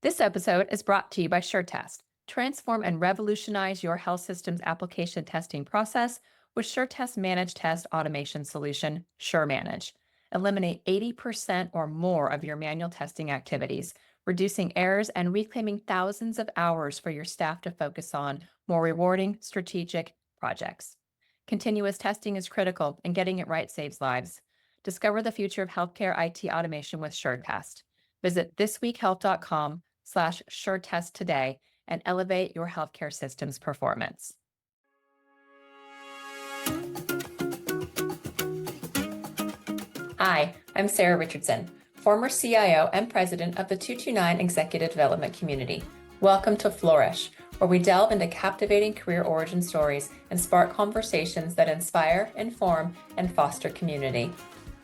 This episode is brought to you by SureTest. Transform and revolutionize your health system's application testing process with SureTest's managed test automation solution, SureManage. Eliminate 80% or more of your manual testing activities, reducing errors and reclaiming thousands of hours for your staff to focus on more rewarding, strategic projects. Continuous testing is critical, and getting it right saves lives. Discover the future of healthcare IT automation with SureTest. Visit thisweekhealth.com/SureTest today and elevate your healthcare system's performance. Hi, I'm Sarah Richardson, former CIO and president of the 229 Executive Development Community. Welcome to Flourish, where we delve into captivating career origin stories and spark conversations that inspire, inform, and foster community.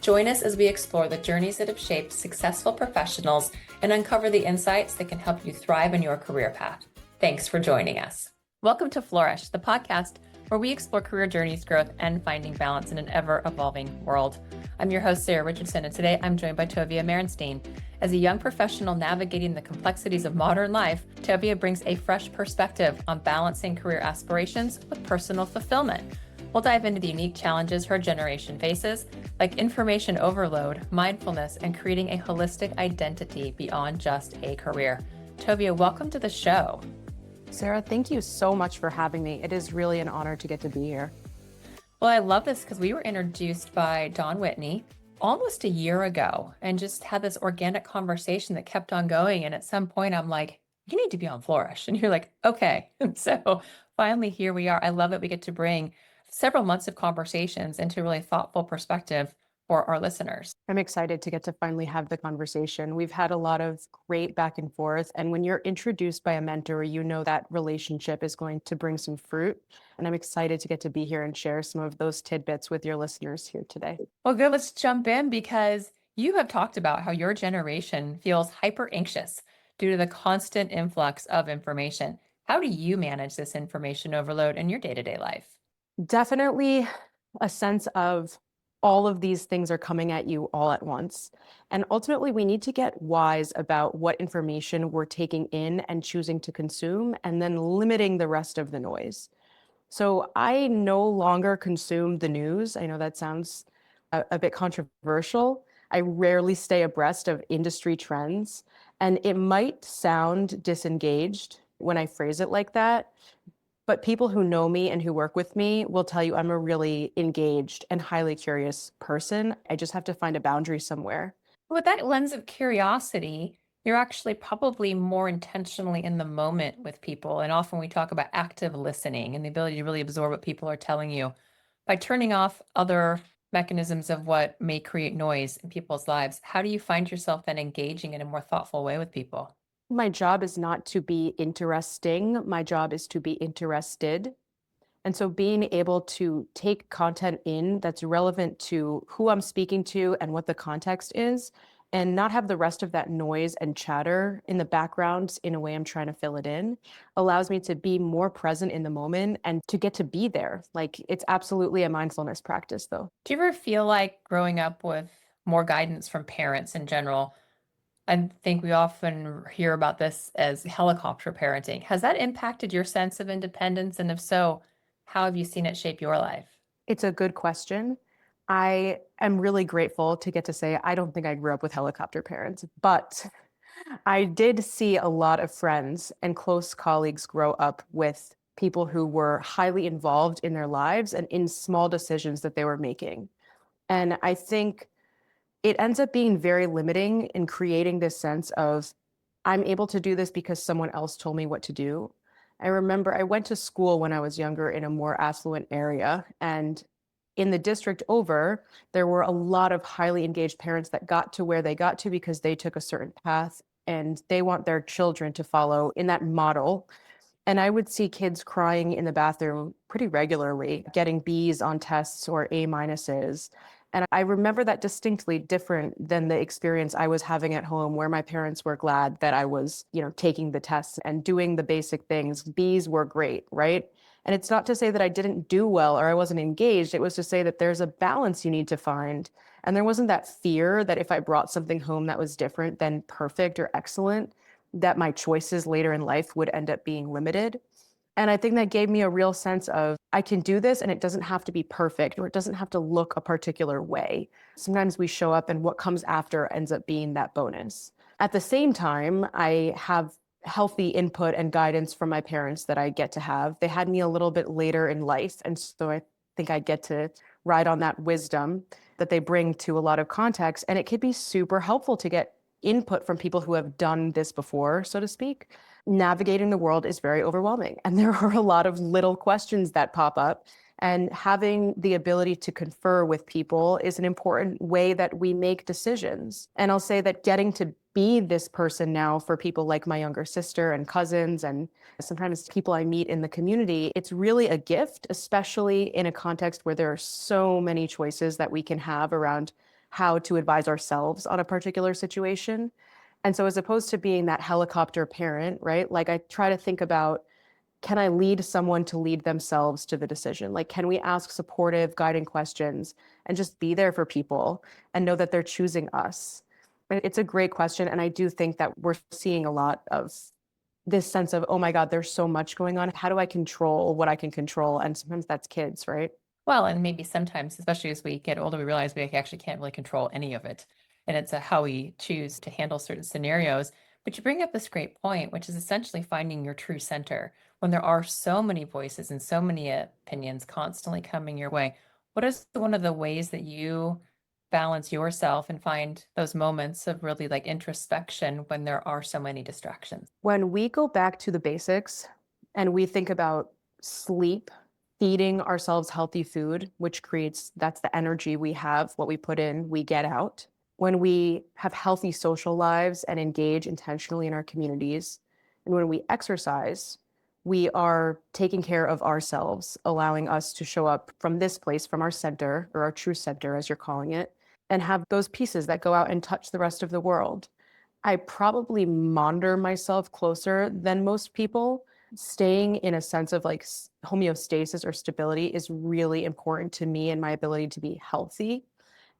Join us as we explore the journeys that have shaped successful professionals and uncover the insights that can help you thrive in your career path. Thanks for joining us. Welcome to Flourish, the podcast where we explore career journeys, growth, and finding balance in an ever-evolving world. I'm your host, Sarah Richardson, and today I'm joined by Tovia Marinstein. As a young professional navigating the complexities of modern life, Tovia brings a fresh perspective on balancing career aspirations with personal fulfillment. We'll dive into the unique challenges her generation faces, like information overload, mindfulness, and creating a holistic identity beyond just a career. Tovia, welcome to the show. Sarah, thank you so much for having me. It is really an honor to get to be here. Well, I love this because we were introduced by Don Whitney almost a year ago and just had this organic conversation that kept on going. And at some point, I'm like, you need to be on Flourish. And you're like, okay. And so finally, here we are. I love that we get to bring several months of conversations into a really thoughtful perspective for our listeners. I'm excited to get to finally have the conversation. We've had a lot of great back and forth. And when you're introduced by a mentor, you know that relationship is going to bring some fruit. And I'm excited to get to be here and share some of those tidbits with your listeners here today. Well, good. Let's jump in because you have talked about how your generation feels hyper anxious due to the constant influx of information. How do you manage this information overload in your day-to-day life? Definitely a sense of all of these things are coming at you all at once. And ultimately, we need to get wise about what information we're taking in and choosing to consume, and then limiting the rest of the noise. So I no longer consume the news. I know that sounds a bit controversial. I rarely stay abreast of industry trends, and it might sound disengaged when I phrase it like that. But people who know me and who work with me will tell you I'm a really engaged and highly curious person. I just have to find a boundary somewhere. With that lens of curiosity, you're actually probably more intentionally in the moment with people. And often we talk about active listening and the ability to really absorb what people are telling you by turning off other mechanisms of what may create noise in people's lives. How do you find yourself then engaging in a more thoughtful way with people? My job is not to be interesting. My job is to be interested. And so being able to take content in that's relevant to who I'm speaking to and what the context is, and not have the rest of that noise and chatter in the background in a way I'm trying to fill it in, allows me to be more present in the moment and to get to be there. Like, it's absolutely a mindfulness practice, though. Do you ever feel like growing up with more guidance from parents in general? I think we often hear about this as helicopter parenting. Has that impacted your sense of independence? And if so, how have you seen it shape your life? It's a good question. I am really grateful to get to say I don't think I grew up with helicopter parents, but I did see a lot of friends and close colleagues grow up with people who were highly involved in their lives and in small decisions that they were making. And I think it ends up being very limiting in creating this sense of, I'm able to do this because someone else told me what to do. I remember I went to school when I was younger in a more affluent area, and in the district over, there were a lot of highly engaged parents that got to where they got to because they took a certain path and they want their children to follow in that model. And I would see kids crying in the bathroom pretty regularly, getting B's on tests or A minuses. And I remember that distinctly different than the experience I was having at home, where my parents were glad that I was, taking the tests and doing the basic things. B's were great, right? And it's not to say that I didn't do well or I wasn't engaged. It was to say that there's a balance you need to find. And there wasn't that fear that if I brought something home that was different than perfect or excellent, that my choices later in life would end up being limited. And I think that gave me a real sense of I can do this and it doesn't have to be perfect or it doesn't have to look a particular way. Sometimes we show up and what comes after ends up being that bonus. At the same time, I have healthy input and guidance from my parents that I get to have. They had me a little bit later in life. And so I think I get to ride on that wisdom that they bring to a lot of context. And it could be super helpful to get input from people who have done this before, so to speak. Navigating the world is very overwhelming. And there are a lot of little questions that pop up. And having the ability to confer with people is an important way that we make decisions. And I'll say that getting to be this person now for people like my younger sister and cousins, and sometimes people I meet in the community, it's really a gift, especially in a context where there are so many choices that we can have around how to advise ourselves on a particular situation. And so as opposed to being that helicopter parent, right? Like I try to think about, can I lead someone to lead themselves to the decision? Like, can we ask supportive, guiding questions and just be there for people and know that they're choosing us? It's a great question. And I do think that we're seeing a lot of this sense of, oh my God, there's so much going on. How do I control what I can control? And sometimes that's kids, right? Well, and maybe sometimes, especially as we get older, we realize we actually can't really control any of it. And it's how we choose to handle certain scenarios. But you bring up this great point, which is essentially finding your true center when there are so many voices and so many opinions constantly coming your way. What is one of the ways that you balance yourself and find those moments of really like introspection when there are so many distractions? When we go back to the basics and we think about sleep, feeding ourselves healthy food, which creates, that's the energy we have, what we put in, we get out. When we have healthy social lives and engage intentionally in our communities, and when we exercise, we are taking care of ourselves, allowing us to show up from this place, from our center, or our true center, as you're calling it, and have those pieces that go out and touch the rest of the world. I probably monitor myself closer than most people. Staying in a sense of like homeostasis or stability is really important to me and my ability to be healthy.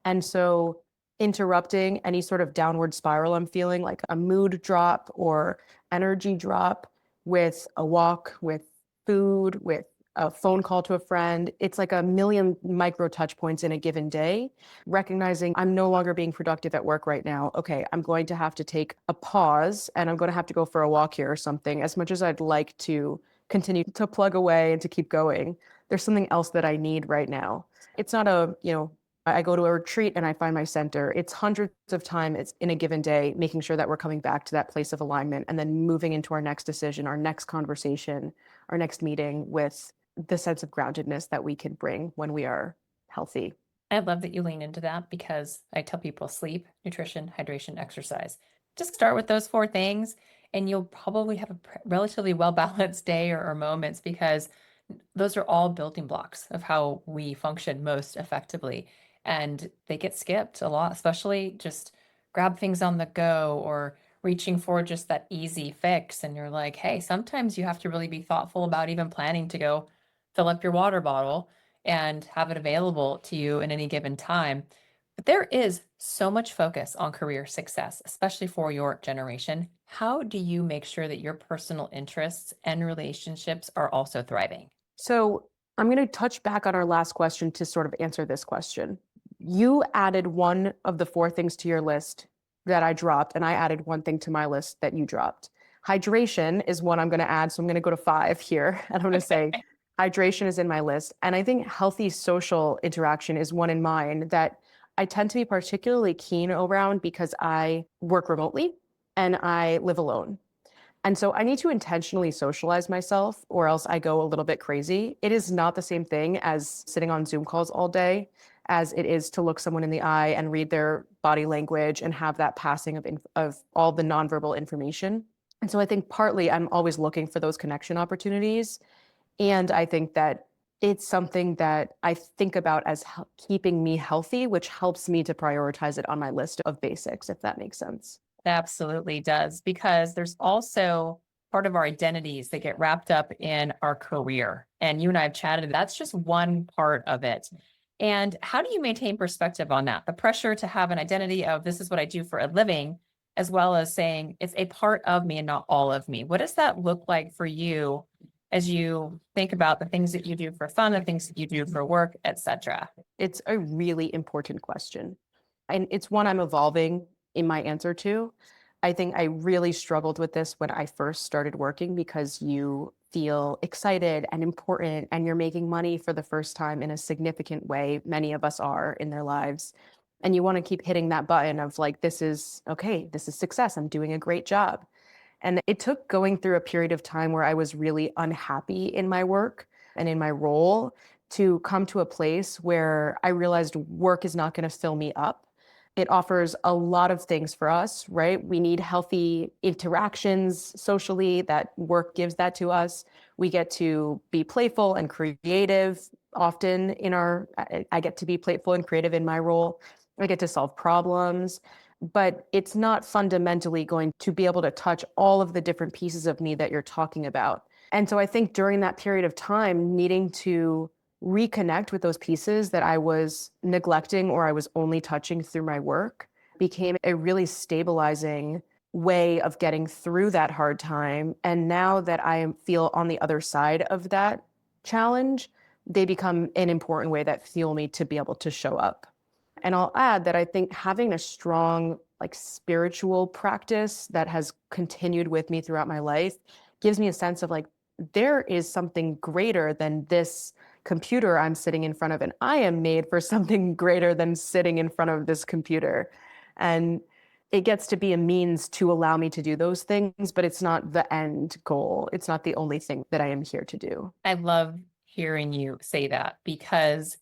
And so interrupting any sort of downward spiral I'm feeling, like a mood drop or energy drop, with a walk, with food, with a phone call to a friend, it's like a million micro touch points in a given day. Recognizing I'm no longer being productive at work right now. Okay, I'm going to have to take a pause and I'm going to have to go for a walk here or something. As much as I'd like to continue to plug away and to keep going, there's something else that I need right now. It's not a, I go to a retreat and I find my center. It's hundreds of times in a given day, making sure that we're coming back to that place of alignment and then moving into our next decision, our next conversation, our next meeting with the sense of groundedness that we can bring when we are healthy. I love that you lean into that because I tell people sleep, nutrition, hydration, exercise. Just start with those four things and you'll probably have a relatively well-balanced day or moments because those are all building blocks of how we function most effectively. And they get skipped a lot, especially just grab things on the go or reaching for just that easy fix. And you're like, hey, sometimes you have to really be thoughtful about even planning to go fill up your water bottle and have it available to you in any given time. But there is so much focus on career success, especially for your generation. How do you make sure that your personal interests and relationships are also thriving? So I'm going to touch back on our last question to sort of answer this question. You added one of the four things to your list that I dropped, and I added one thing to my list that you dropped. Hydration is one I'm going to add. So I'm going to go to 5 here. And I'm going to say hydration is in my list. And I think healthy social interaction is one in mine that I tend to be particularly keen around because I work remotely and I live alone. And so I need to intentionally socialize myself or else I go a little bit crazy. It is not the same thing as sitting on Zoom calls all day as it is to look someone in the eye and read their body language and have that passing of all the nonverbal information. And so I think partly I'm always looking for those connection opportunities. And I think that it's something that I think about as keeping me healthy, which helps me to prioritize it on my list of basics, if that makes sense. It absolutely does, because there's also part of our identities that get wrapped up in our career. And you and I have chatted, that's just one part of it. And how do you maintain perspective on that? The pressure to have an identity of this is what I do for a living as well as saying it's a part of me and not all of me. What does that look like for you as you think about the things that you do for fun, the things that you do for work, etc.? It's a really important question. And it's one I'm evolving in my answer to. I think I really struggled with this when I first started working because you feel excited and important and you're making money for the first time in a significant way. Many of us are in their lives. And you want to keep hitting that button of like, this is okay, this is success. I'm doing a great job. And it took going through a period of time where I was really unhappy in my work and in my role to come to a place where I realized work is not going to fill me up. It offers a lot of things for us, right? We need healthy interactions socially, that work gives that to us. We get to be playful and creative often I get to be playful and creative in my role. I get to solve problems, but it's not fundamentally going to be able to touch all of the different pieces of me that you're talking about. And so I think during that period of time, needing to reconnect with those pieces that I was neglecting or I was only touching through my work became a really stabilizing way of getting through that hard time. And now that feel on the other side of that challenge, they become an important way that fuel me to be able to show up. And I'll add that I think having a strong, like, spiritual practice that has continued with me throughout my life gives me a sense of like, there is something greater than this computer I'm sitting in front of, and I am made for something greater than sitting in front of this computer. And it gets to be a means to allow me to do those things, but it's not the end goal. It's not the only thing that I am here to do. I love hearing you say that because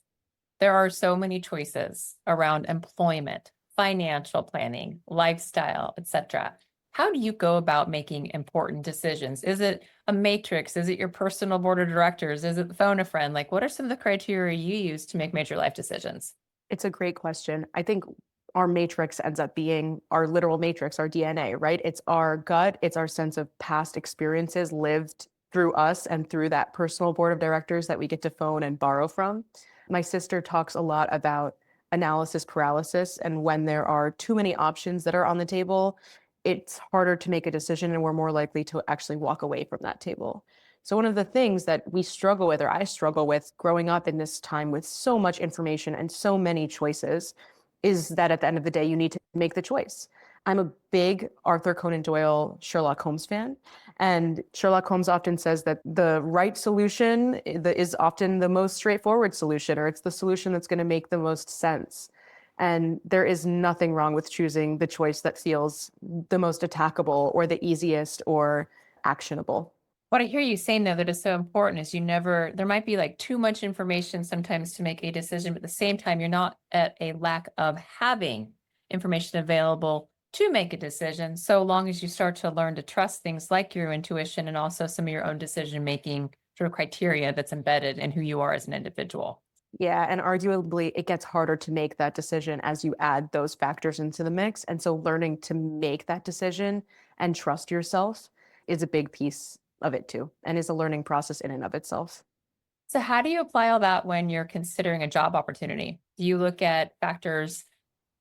there are so many choices around employment, financial planning, lifestyle, etc. How do you go about making important decisions? Is it a matrix? Is it your personal board of directors? Is it phone a friend? Like, what are some of the criteria you use to make major life decisions? It's a great question. I think our matrix ends up being our literal matrix, our DNA, right? It's our gut, it's our sense of past experiences lived through us and through that personal board of directors that we get to phone and borrow from. My sister talks a lot about analysis paralysis, and when there are too many options that are on the table, it's harder to make a decision and we're more likely to actually walk away from that table. So one of the things that we struggle with, or I struggle with growing up in this time with so much information and so many choices, is that at the end of the day, you need to make the choice. I'm a big Arthur Conan Doyle Sherlock Holmes fan. And Sherlock Holmes often says that the right solution is often the most straightforward solution, or it's the solution that's going to make the most sense. And there is nothing wrong with choosing the choice that feels the most attackable or the easiest or actionable. What I hear you saying, though, that is so important is there might be like too much information sometimes to make a decision, but at the same time, you're not at a lack of having information available to make a decision, so long as you start to learn to trust things like your intuition and also some of your own decision-making sort of criteria that's embedded in who you are as an individual. Yeah, and arguably it gets harder to make that decision as you add those factors into the mix. And so learning to make that decision and trust yourself is a big piece of it too, and is a learning process in and of itself. So how do you apply all that when you're considering a job opportunity? Do you look at factors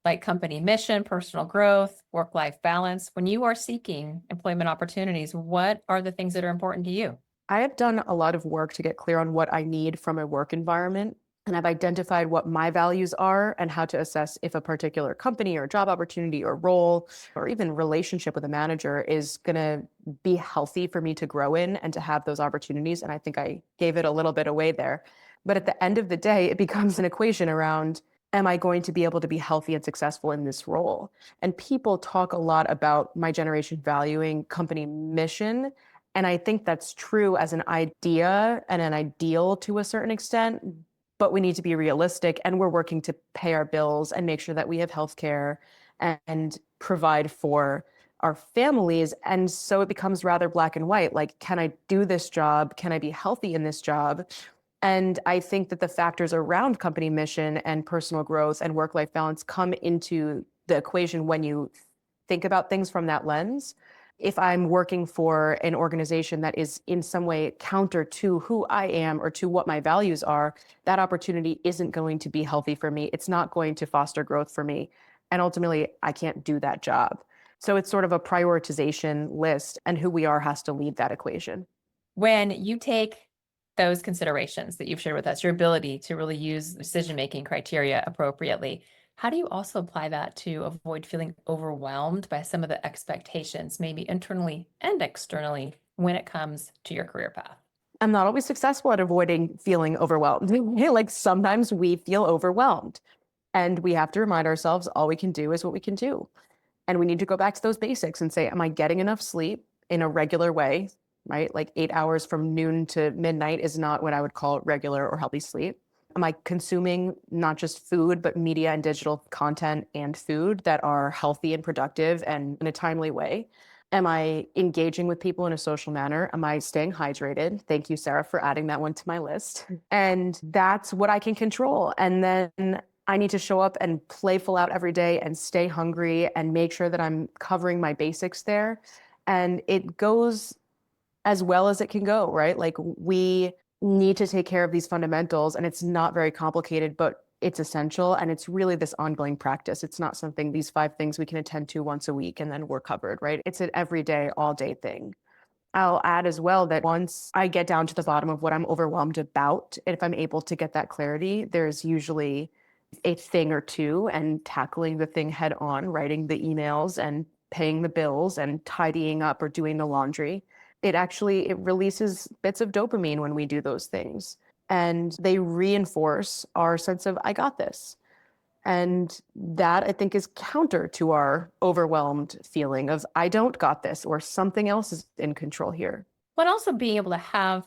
like company mission, personal growth, work-life balance? When you are seeking employment opportunities, what are the things that are important to you? I have done a lot of work to get clear on what I need from a work environment. And I've identified what my values are and how to assess if a particular company or job opportunity or role or even relationship with a manager is going to be healthy for me to grow in and to have those opportunities. And I think I gave it a little bit away there. But at the end of the day, it becomes an equation around, am I going to be able to be healthy and successful in this role? And people talk a lot about my generation valuing company mission. And I think that's true as an idea and an ideal to a certain extent, but we need to be realistic, and we're working to pay our bills and make sure that we have healthcare and provide for our families. And so it becomes rather black and white. Like, can I do this job? Can I be healthy in this job? And I think that the factors around company mission and personal growth and work-life balance come into the equation when you think about things from that lens. If I'm working for an organization that is in some way counter to who I am or to what my values are, that opportunity isn't going to be healthy for me. It's not going to foster growth for me. And ultimately, I can't do that job. So it's sort of a prioritization list, and who we are has to lead that equation. When you take those considerations that you've shared with us, your ability to really use decision-making criteria appropriately, how do you also apply that to avoid feeling overwhelmed by some of the expectations, maybe internally and externally, when it comes to your career path? I'm not always successful at avoiding feeling overwhelmed. Like sometimes we feel overwhelmed, and we have to remind ourselves all we can do is what we can do. And we need to go back to those basics and say, am I getting enough sleep in a regular way? Right? Like 8 hours from noon to midnight is not what I would call regular or healthy sleep. Am I consuming not just food, but media and digital content and food that are healthy and productive and in a timely way? Am I engaging with people in a social manner? Am I staying hydrated? Thank you, Sarah, for adding that one to my list. And that's what I can control. And then I need to show up and play full out every day and stay hungry and make sure that I'm covering my basics there. And it goes as well as it can go, right? Like we need to take care of these fundamentals, and it's not very complicated, but it's essential. And it's really this ongoing practice. It's not something, these 5 things we can attend to once a week and then we're covered, right? It's an everyday, all day thing. I'll add as well that once I get down to the bottom of what I'm overwhelmed about, if I'm able to get that clarity, there's usually a thing or two, and tackling the thing head on, writing the emails and paying the bills and tidying up or doing the laundry. It releases bits of dopamine when we do those things. And they reinforce our sense of, I got this. And that I think is counter to our overwhelmed feeling of, I don't got this, or something else is in control here. But also being able to have,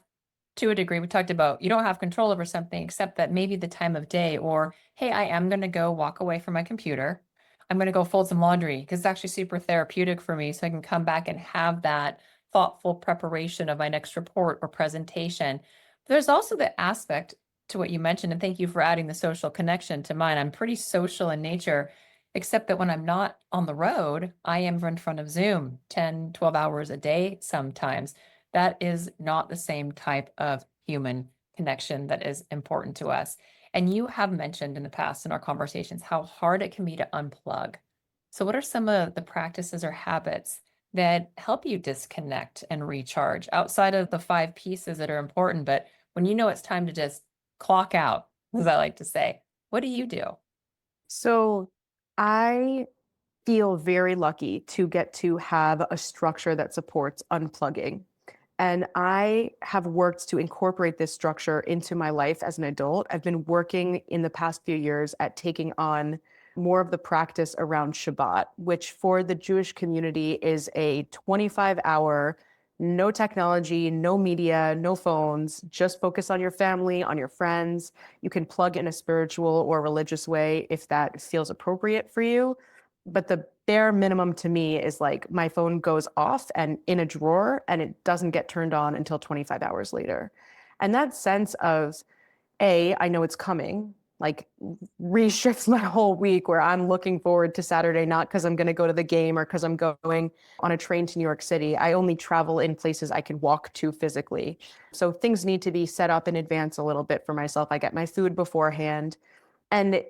to a degree, we talked about you don't have control over something except that maybe the time of day, or hey, I am going to go walk away from my computer. I'm going to go fold some laundry because it's actually super therapeutic for me. So I can come back and have that thoughtful preparation of my next report or presentation. There's also the aspect to what you mentioned, and thank you for adding the social connection to mine. I'm pretty social in nature, except that when I'm not on the road, I am in front of Zoom 10, 12 hours a day sometimes. That is not the same type of human connection that is important to us. And you have mentioned in the past in our conversations how hard it can be to unplug. So, what are some of the practices or habits that help you disconnect and recharge outside of the 5 pieces that are important? But when you know it's time to just clock out, as I like to say, what do you do? So I feel very lucky to get to have a structure that supports unplugging. And I have worked to incorporate this structure into my life as an adult. I've been working in the past few years at taking on more of the practice around Shabbat, which for the Jewish community is a 25-hour, no technology, no media, no phones, just focus on your family, on your friends. You can plug in a spiritual or religious way if that feels appropriate for you. But the bare minimum to me is like my phone goes off and in a drawer and it doesn't get turned on until 25 hours later. And that sense of, I know it's coming, like reshifts my whole week where I'm looking forward to Saturday, not because I'm going to go to the game or because I'm going on a train to New York City. I only travel in places I can walk to physically. So things need to be set up in advance a little bit for myself. I get my food beforehand. And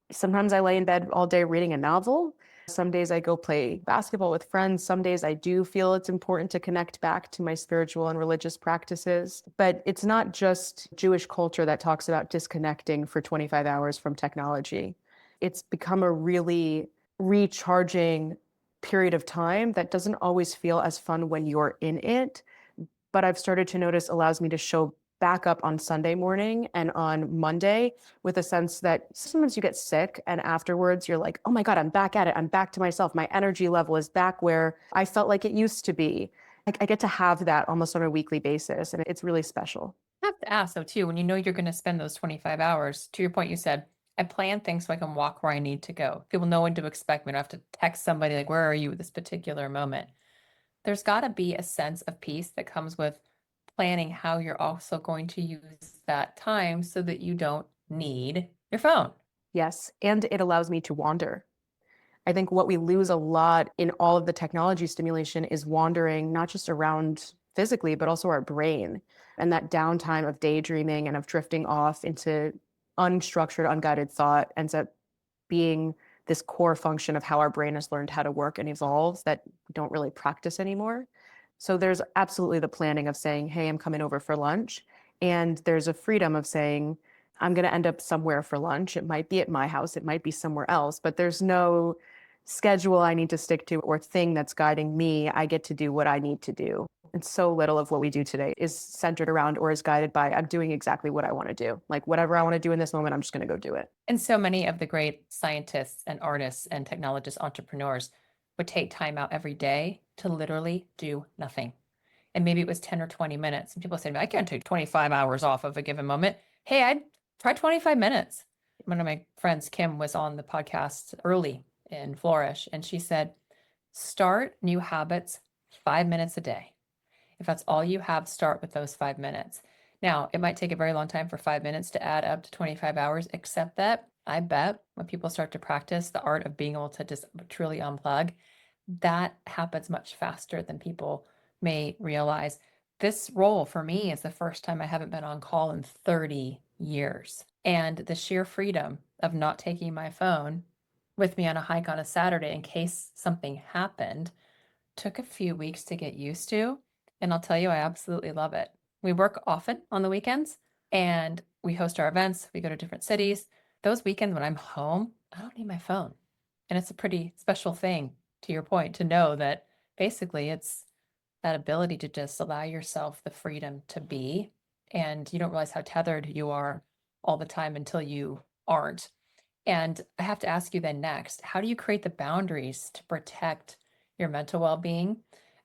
sometimes I lay in bed all day reading a novel. Some days I go play basketball with friends. Some days I do feel it's important to connect back to my spiritual and religious practices. But it's not just Jewish culture that talks about disconnecting for 25 hours from technology. It's become a really recharging period of time that doesn't always feel as fun when you're in it, but I've started to notice allows me to show back up on Sunday morning and on Monday with a sense that sometimes you get sick and afterwards you're like, oh my God, I'm back at it. I'm back to myself. My energy level is back where I felt like it used to be. I get to have that almost on a weekly basis, and it's really special. I have to ask though, too, when you know you're going to spend those 25 hours, to your point, you said, I plan things so I can walk where I need to go. People know when to expect me. I don't have to text somebody like, where are you at this particular moment? There's got to be a sense of peace that comes with planning how you're also going to use that time so that you don't need your phone. Yes, and it allows me to wander. I think what we lose a lot in all of the technology stimulation is wandering, not just around physically, but also our brain. And that downtime of daydreaming and of drifting off into unstructured, unguided thought ends up being this core function of how our brain has learned how to work and evolve that we don't really practice anymore. So there's absolutely the planning of saying, hey, I'm coming over for lunch. And there's a freedom of saying, I'm going to end up somewhere for lunch. It might be at my house, it might be somewhere else, but there's no schedule I need to stick to or thing that's guiding me. I get to do what I need to do. And so little of what we do today is centered around or is guided by, I'm doing exactly what I want to do. Like whatever I want to do in this moment, I'm just going to go do it. And so many of the great scientists and artists and technologist entrepreneurs would take time out every day to literally do nothing. And maybe it was 10 or 20 minutes. And people say, I can't take 25 hours off of a given moment. Hey, I'd try 25 minutes. One of my friends, Kim, was on the podcast early in Flourish, and she said, start new habits 5 minutes a day. If that's all you have, start with those 5 minutes. Now, it might take a very long time for 5 minutes to add up to 25 hours, except that I bet when people start to practice the art of being able to just truly unplug, that happens much faster than people may realize. This role for me is the first time I haven't been on call in 30 years. And the sheer freedom of not taking my phone with me on a hike on a Saturday in case something happened took a few weeks to get used to. And I'll tell you, I absolutely love it. We work often on the weekends and we host our events. We go to different cities. Those weekends when I'm home, I don't need my phone. And it's a pretty special thing, to your point, to know that basically it's that ability to just allow yourself the freedom to be. And you don't realize how tethered you are all the time until you aren't. And I have to ask you then next, how do you create the boundaries to protect your mental well-being,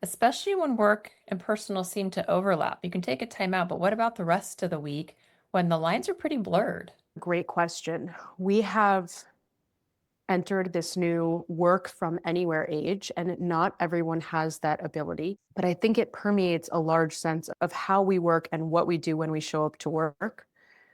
especially when work and personal seem to overlap? You can take a time out, but what about the rest of the week when the lines are pretty blurred? Great question. We have entered this new work from anywhere age, and not everyone has that ability. But I think it permeates a large sense of how we work and what we do when we show up to work,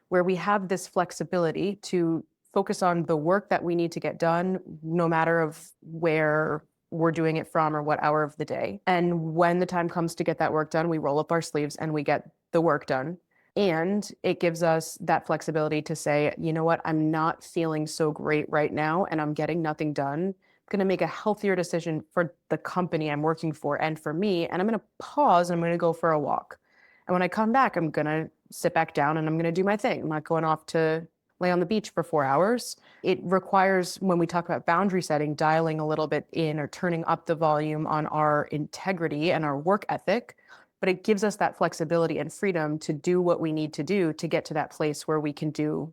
where we have this flexibility to focus on the work that we need to get done, no matter of where we're doing it from or what hour of the day. And when the time comes to get that work done, we roll up our sleeves and we get the work done. And it gives us that flexibility to say, you know what, I'm not feeling so great right now and I'm getting nothing done. I'm going to make a healthier decision for the company I'm working for and for me. And I'm going to pause and I'm going to go for a walk. And when I come back, I'm going to sit back down and I'm going to do my thing. I'm not going off to lay on the beach for 4 hours. It requires, when we talk about boundary setting, dialing a little bit in or turning up the volume on our integrity and our work ethic. But it gives us that flexibility and freedom to do what we need to do to get to that place where we can do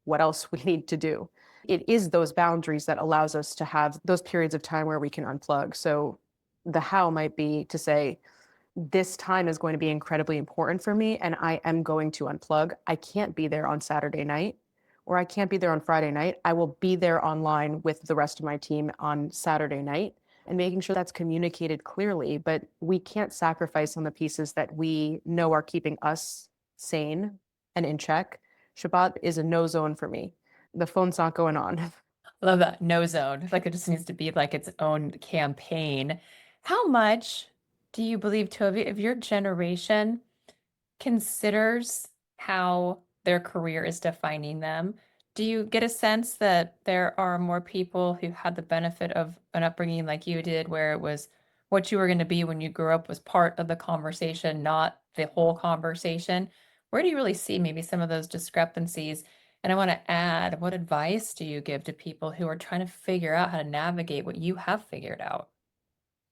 what else we need to do. It is those boundaries that allows us to have those periods of time where we can unplug. So the how might be to say, this time is going to be incredibly important for me and I am going to unplug. I can't be there on Saturday night or I can't be there on Friday night. I will be there online with the rest of my team on Saturday night, and making sure that's communicated clearly. But we can't sacrifice on the pieces that we know are keeping us sane and in check. Shabbat is a no zone for me. The phone's not going on. I love that no zone. Like it just needs to be like its own campaign. How much do you believe, Tovia, if your generation considers how their career is defining them? Do you get a sense that there are more people who had the benefit of an upbringing like you did, where it was what you were going to be when you grew up was part of the conversation, not the whole conversation? Where do you really see maybe some of those discrepancies? And I want to add, what advice do you give to people who are trying to figure out how to navigate what you have figured out?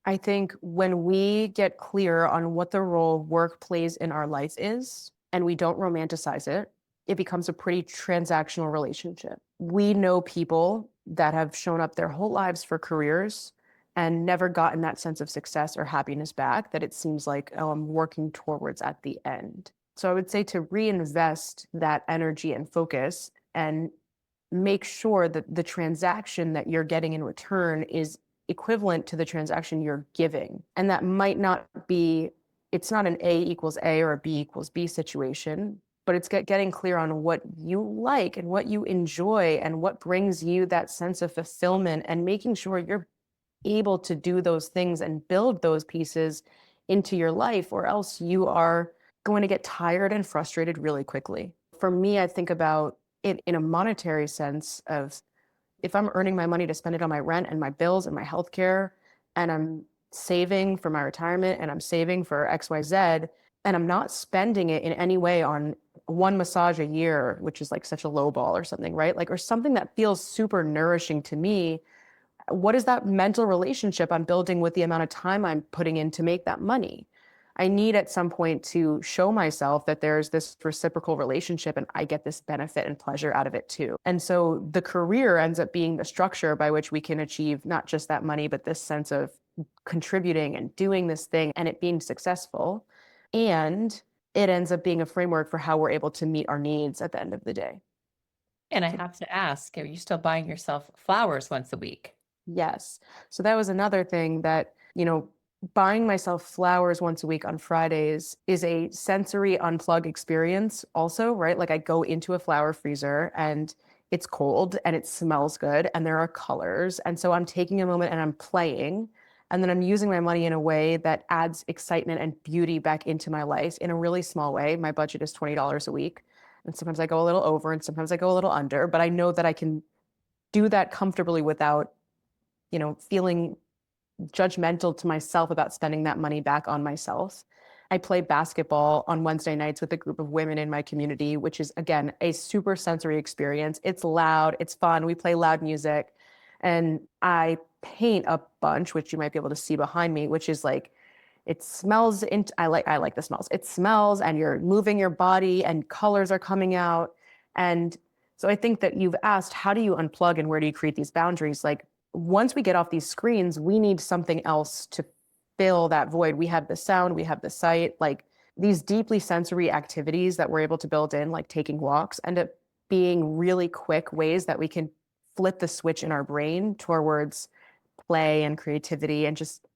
I think when we get clear on what the role work plays in our life is, and we don't romanticize it, it becomes a pretty transactional relationship. We know people that have shown up their whole lives for careers and never gotten that sense of success or happiness back that it seems like, oh, I'm working towards at the end. So I would say to reinvest that energy and focus and make sure that the transaction that you're getting in return is equivalent to the transaction you're giving. And that might not be, it's not an A equals A or a B equals B situation, but it's getting clear on what you like and what you enjoy and what brings you that sense of fulfillment, and making sure you're able to do those things and build those pieces into your life, or else you are going to get tired and frustrated really quickly. For me, I think about it in a monetary sense of if I'm earning my money to spend it on my rent and my bills and my healthcare, and I'm saving for my retirement and I'm saving for XYZ, and I'm not spending it in any way on one massage a year, which is like such a low ball or something, right? Like, or something that feels super nourishing to me, what is that mental relationship I'm building with the amount of time I'm putting in to make that money? I need at some point to show myself that there's this reciprocal relationship and I get this benefit and pleasure out of it too. And so the career ends up being the structure by which we can achieve not just that money, but this sense of contributing and doing this thing and it being successful. And it ends up being a framework for how we're able to meet our needs at the end of the day. And I have to ask, are you still buying yourself flowers once a week? Yes. So that was another thing that, buying myself flowers once a week on Fridays is a sensory unplug experience also, right? Like I go into a flower freezer and it's cold and it smells good and there are colors. And so I'm taking a moment and I'm playing. And then I'm using my money in a way that adds excitement and beauty back into my life in a really small way. My budget is $20 a week. And sometimes I go a little over and sometimes I go a little under, but I know that I can do that comfortably without feeling judgmental to myself about spending that money back on myself. I play basketball on Wednesday nights with a group of women in my community, which is, again, a super sensory experience. It's loud, it's fun. We play loud music. And I paint a bunch, which you might be able to see behind me, which is like, it smells. I like the smells. It smells and you're moving your body and colors are coming out. And so I think that you've asked, how do you unplug and where do you create these boundaries? Like, once we get off these screens, we need something else to fill that void. We have the sound, we have the sight, like these deeply sensory activities that we're able to build in, like taking walks, end up being really quick ways that we can flip the switch in our brain towards play and creativity and just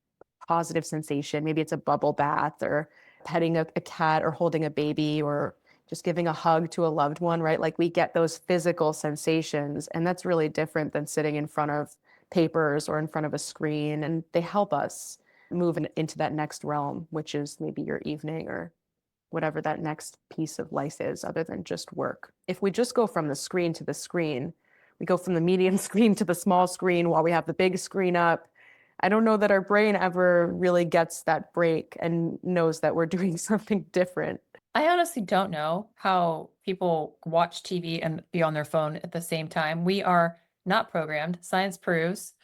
positive sensation. Maybe it's a bubble bath or petting a cat or holding a baby or just giving a hug to a loved one, right? Like we get those physical sensations, and that's really different than sitting in front of papers or in front of a screen. And they help us move into that next realm, which is maybe your evening or whatever that next piece of life is, other than just work. If we just go from the screen to the screen, we go from the medium screen to the small screen while we have the big screen up. I don't know that our brain ever really gets that break and knows that we're doing something different. I honestly don't know how people watch TV and be on their phone at the same time. We are not programmed. Science proves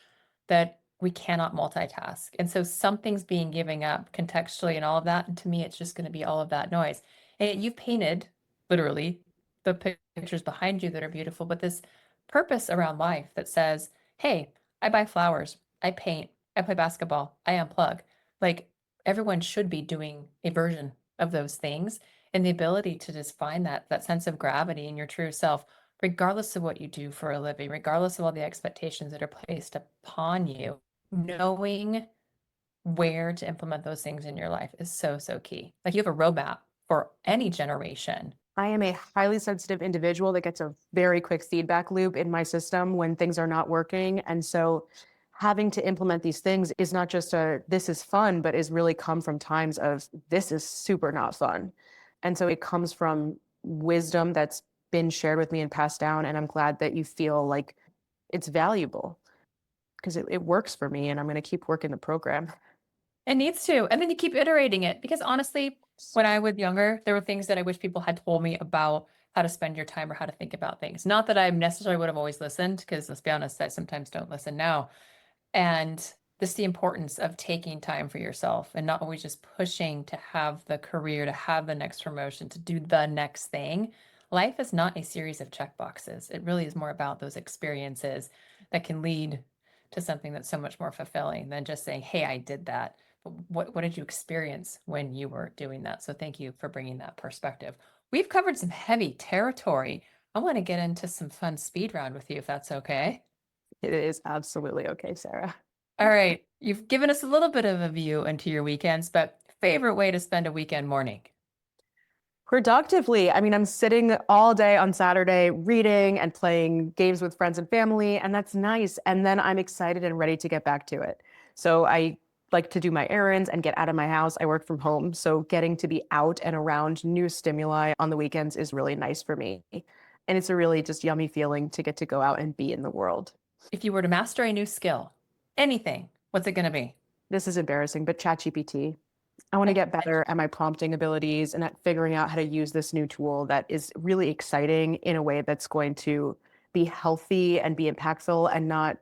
that we cannot multitask. And so something's being given up contextually and all of that. And to me, it's just going to be all of that noise. And you've painted literally the pictures behind you that are beautiful, but this purpose around life that says, hey, I buy flowers, I paint, I play basketball, I unplug. Like everyone should be doing a version of those things, and the ability to just find that sense of gravity in your true self, regardless of what you do for a living, regardless of all the expectations that are placed upon you, knowing where to implement those things in your life is so, so key. Like you have a roadmap for any generation. I am a highly sensitive individual that gets a very quick feedback loop in my system when things are not working. And so having to implement these things is not just this is fun, but is really come from times of this is super not fun. And so it comes from wisdom that's been shared with me and passed down. And I'm glad that you feel like it's valuable because it works for me and I'm going to keep working the program. It needs to. And then you keep iterating it because honestly, when I was younger, there were things that I wish people had told me about how to spend your time or how to think about things. Not that I necessarily would have always listened, because let's be honest, I sometimes don't listen now. And this the importance of taking time for yourself and not always just pushing to have the career, to have the next promotion, to do the next thing. Life is not a series of check boxes. It really is more about those experiences that can lead to something that's so much more fulfilling than just saying, hey, I did that. But what did you experience when you were doing that? So thank you for bringing that perspective. We've covered some heavy territory. I want to get into some fun speed round with you, if that's okay. It is absolutely okay, Sarah. All right. You've given us a little bit of a view into your weekends, but favorite way to spend a weekend morning? Productively, I mean, I'm sitting all day on Saturday reading and playing games with friends and family, and that's nice. And then I'm excited and ready to get back to it. So I like to do my errands and get out of my house. I work from home, so getting to be out and around new stimuli on the weekends is really nice for me. And it's a really just yummy feeling to get to go out and be in the world. If you were to master a new skill, anything, what's it going to be? This is embarrassing, but ChatGPT. I want to get better at my prompting abilities and at figuring out how to use this new tool that is really exciting in a way that's going to be healthy and be impactful and not.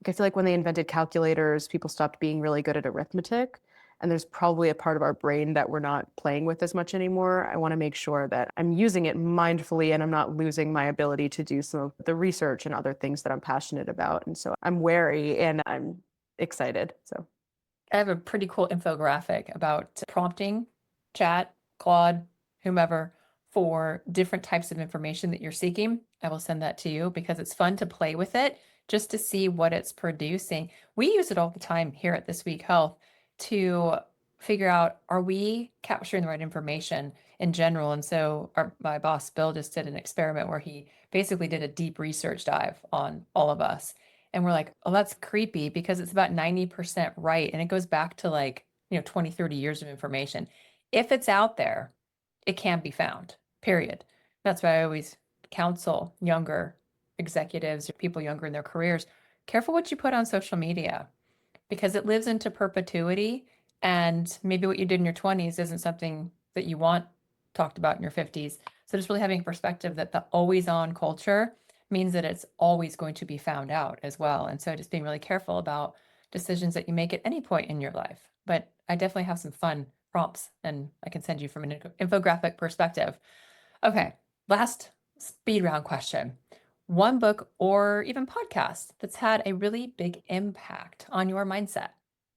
I feel like when they invented calculators, people stopped being really good at arithmetic. And there's probably a part of our brain that we're not playing with as much anymore. I want to make sure that I'm using it mindfully and I'm not losing my ability to do some of the research and other things that I'm passionate about. And so I'm wary and I'm excited. So I have a pretty cool infographic about prompting chat, Claude, whomever, for different types of information that you're seeking. I will send that to you because it's fun to play with it just to see what it's producing. We use it all the time here at This Week Health to figure out, are we capturing the right information in general? And so my boss, Bill, just did an experiment where he basically did a deep research dive on all of us. And we're like, oh, that's creepy because it's about 90% right. And it goes back to like, 20, 30 years of information. If it's out there, it can be found, period. That's why I always counsel younger executives or people younger in their careers, careful what you put on social media because it lives into perpetuity. And maybe what you did in your 20s isn't something that you want talked about in your 50s. So just really having a perspective that the always on culture means that it's always going to be found out as well. And so just being really careful about decisions that you make at any point in your life. But I definitely have some fun prompts and I can send you from an infographic perspective. Okay, last speed round question. One book or even podcast that's had a really big impact on your mindset.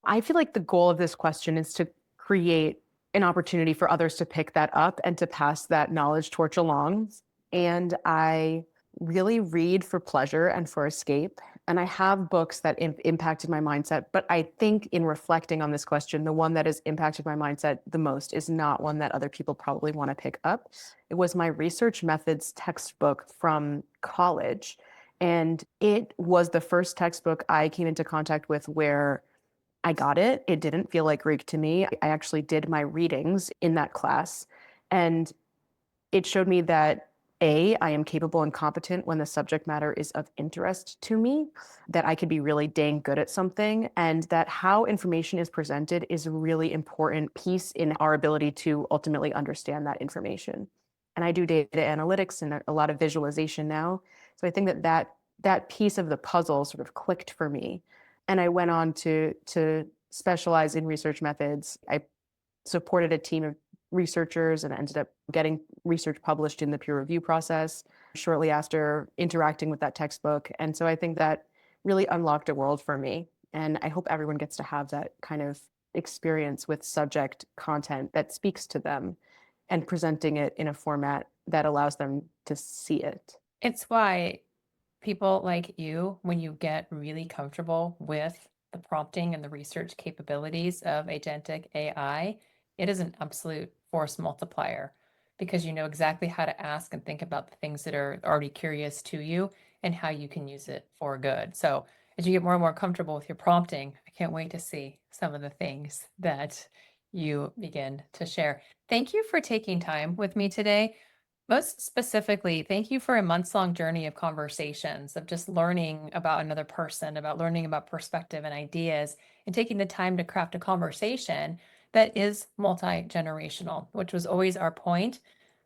I feel like the goal of this question is to create an opportunity for others to pick that up and to pass that knowledge torch along. And I really read for pleasure and for escape. And I have books that impacted my mindset. But I think in reflecting on this question, the one that has impacted my mindset the most is not one that other people probably want to pick up. It was my research methods textbook from college. And it was the first textbook I came into contact with where I got it. It didn't feel like Greek to me. I actually did my readings in that class. And it showed me that I am capable and competent when the subject matter is of interest to me, that I could be really dang good at something, and that how information is presented is a really important piece in our ability to ultimately understand that information. And I do data analytics and a lot of visualization now. So I think that piece of the puzzle sort of clicked for me. And I went on to specialize in research methods. I supported a team of researchers and ended up getting research published in the peer review process shortly after interacting with that textbook. And so I think that really unlocked a world for me. And I hope everyone gets to have that kind of experience with subject content that speaks to them and presenting it in a format that allows them to see it. It's why people like you, when you get really comfortable with the prompting and the research capabilities of agentic AI, it is an absolute force multiplier because you know exactly how to ask and think about the things that are already curious to you and how you can use it for good. So as you get more and more comfortable with your prompting, I can't wait to see some of the things that you begin to share. Thank you for taking time with me today. Most specifically, thank you for a months-long journey of conversations, of just learning about another person, about learning about perspective and ideas, and taking the time to craft a conversation that is multi-generational, which was always our point,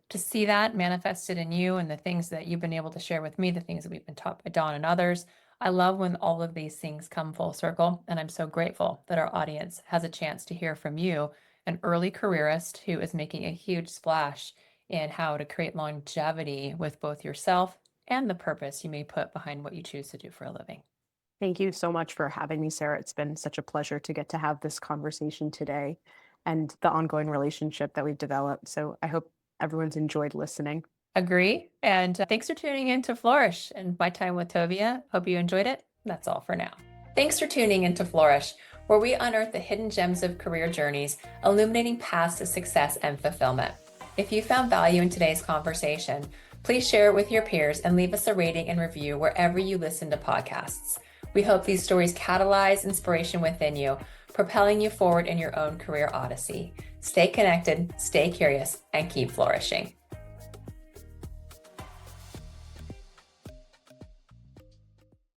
to see that manifested in you and the things that you've been able to share with me, the things that we've been taught by Dawn and others. I love when all of these things come full circle, and I'm so grateful that our audience has a chance to hear from you, an early careerist who is making a huge splash in how to create longevity with both yourself and the purpose you may put behind what you choose to do for a living. Thank you so much for having me, Sarah. It's been such a pleasure to get to have this conversation today and the ongoing relationship that we've developed. So I hope everyone's enjoyed listening. Agree. And thanks for tuning in to Flourish and my time with Tovia. Hope you enjoyed it. That's all for now. Thanks for tuning in to Flourish, where we unearth the hidden gems of career journeys, illuminating paths to success and fulfillment. If you found value in today's conversation, please share it with your peers and leave us a rating and review wherever you listen to podcasts. We hope these stories catalyze inspiration within you, propelling you forward in your own career odyssey. Stay connected, stay curious, and keep flourishing.